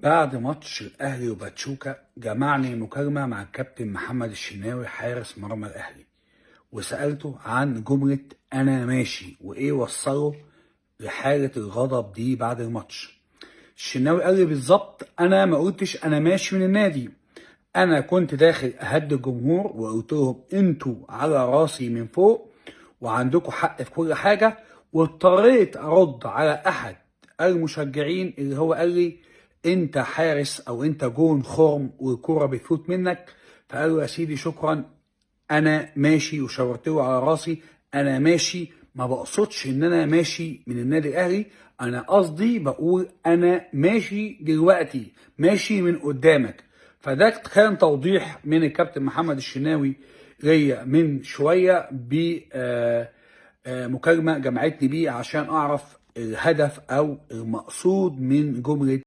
بعد ماتش الاهلي وباتشوكا جمعني مكالمه مع الكابتن محمد الشناوي حارس مرمى الاهلي، وسالته عن جمله انا ماشي وايه وصله لحاله الغضب دي بعد الماتش. الشناوي قال لي بالظبط انا ما قلتش انا ماشي من النادي، انا كنت داخل اهدي الجمهور وقلت لهم انتوا على راسي من فوق وعندكم حق في كل حاجه، واضطريت ارد على احد المشجعين اللي هو قال لي انت حارس او انت جون خرم والكوره بتفوت منك، فقال له يا سيدي شكرا انا ماشي، وشاورت له على راسي انا ماشي. ما بقصدش ان انا ماشي من النادي الاهلي، انا قصدي بقول انا ماشي دلوقتي، ماشي من قدامك. فده كان توضيح من الكابتن محمد الشناوي ليا من شويه بمكالمه جمعتني بيه عشان اعرف الهدف او المقصود من جمله